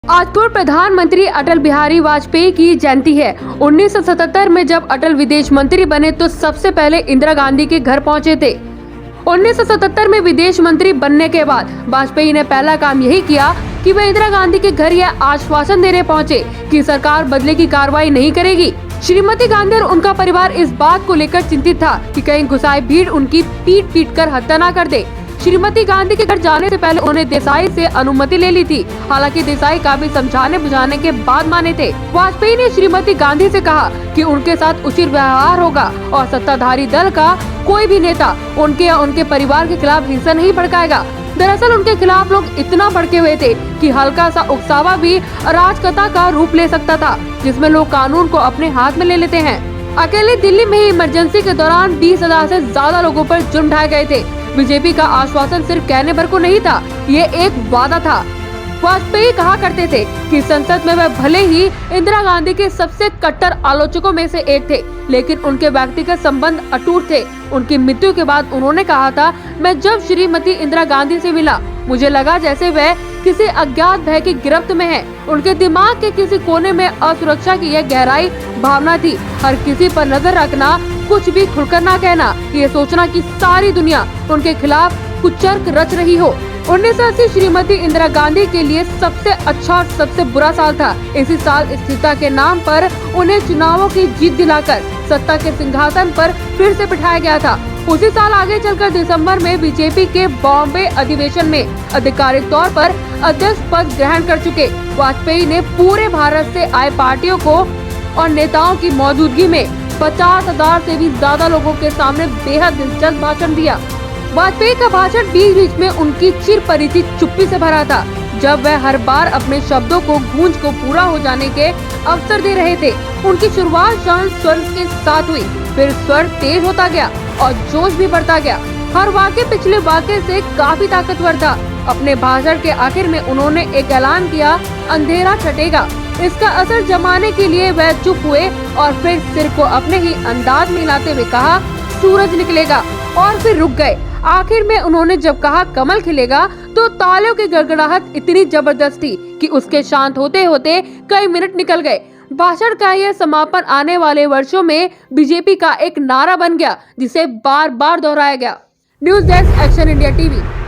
आज पूर्व प्रधानमंत्री अटल बिहारी वाजपेयी की जयंती है। 1977 में जब अटल विदेश मंत्री बने तो सबसे पहले इंदिरा गांधी के घर पहुंचे थे। 1977 में विदेश मंत्री बनने के बाद वाजपेयी ने पहला काम यही किया कि वे इंदिरा गांधी के घर यह आश्वासन देने पहुंचे कि सरकार बदले की कार्रवाई नहीं करेगी। श्रीमती गांधी और उनका परिवार इस बात को लेकर चिंतित था कि कहीं घुसाई भीड़ उनकी पीट पीट कर हत्या न कर दे। श्रीमती गांधी के घर जाने से पहले उन्होंने देसाई से अनुमति ले ली थी। हालांकि देसाई काफी समझाने बुझाने के बाद माने थे। वाजपेयी ने श्रीमती गांधी से कहा कि उनके साथ उचित व्यवहार होगा और सत्ताधारी दल का कोई भी नेता उनके या उनके परिवार के खिलाफ हिंसा नहीं भड़काएगा। दरअसल उनके खिलाफ लोग इतना भड़के हुए थे कि हल्का सा उकसावा भी अराजकता का रूप ले सकता था, जिसमें लोग कानून को अपने हाथ में ले लेते हैं। अकेले दिल्ली में ही इमरजेंसी के दौरान 20,000 से ज्यादा लोगों पर जुर्म ढाए गए थे। बीजेपी का आश्वासन सिर्फ कहने भर को नहीं था, ये एक वादा था। वाजपेयी कहा करते थे कि संसद में वह भले ही इंदिरा गांधी के सबसे कट्टर आलोचकों में से एक थे, लेकिन उनके व्यक्तिगत संबंध अटूट थे। उनकी मृत्यु के बाद उन्होंने कहा था, मैं जब श्रीमती इंदिरा गांधी से मिला, मुझे लगा जैसे वह किसी अज्ञात भय की गिरफ्त में है। उनके दिमाग के किसी कोने में असुरक्षा की यह गहराई भावना थी। हर किसी पर नजर रखना, कुछ भी खुलकर ना कहना, ये सोचना कि सारी दुनिया उनके खिलाफ कुचर्क रच रही हो। 1980 श्रीमती इंदिरा गांधी के लिए सबसे अच्छा और सबसे बुरा साल था। इसी साल स्थिरता के नाम पर उन्हें चुनावों की जीत दिलाकर सत्ता के सिंहासन पर फिर से बिठाया गया था। उसी साल आगे चलकर दिसंबर में बीजेपी के बॉम्बे अधिवेशन में आधिकारिक तौर पर अध्यक्ष पद ग्रहण कर चुके वाजपेयी ने पूरे भारत से आए पार्टियों को और नेताओं की मौजूदगी में 50,000 से भी ज्यादा लोगों के सामने बेहद दिलचस्प भाषण दिया। वाजपेयी का भाषण बीच बीच में उनकी चिर परिचित चुप्पी से भरा था, जब वह हर बार अपने शब्दों को गूंज को पूरा हो जाने के अवसर दे रहे थे। उनकी शुरुआत शांत स्वर के साथ हुई, फिर स्वर तेज होता गया और जोश भी बढ़ता गया। हर वाक्य पिछले वाक्य से काफी ताकतवर था। अपने भाषण के आखिर में उन्होंने एक ऐलान किया, अंधेरा छटेगा। इसका असर जमाने के लिए वह चुप हुए और फिर सिर को अपने ही अंदाज में हिलाते हुए कहा, सूरज निकलेगा, और फिर रुक गए। आखिर में उन्होंने जब कहा कमल खिलेगा तो तालियों की गड़गड़ाहट इतनी जबरदस्त थी कि उसके शांत होते होते कई मिनट निकल गए। भाषण का यह समापन आने वाले वर्षों में बीजेपी का एक नारा बन गया, जिसे बार बार दोहराया गया। News desk, action India TV.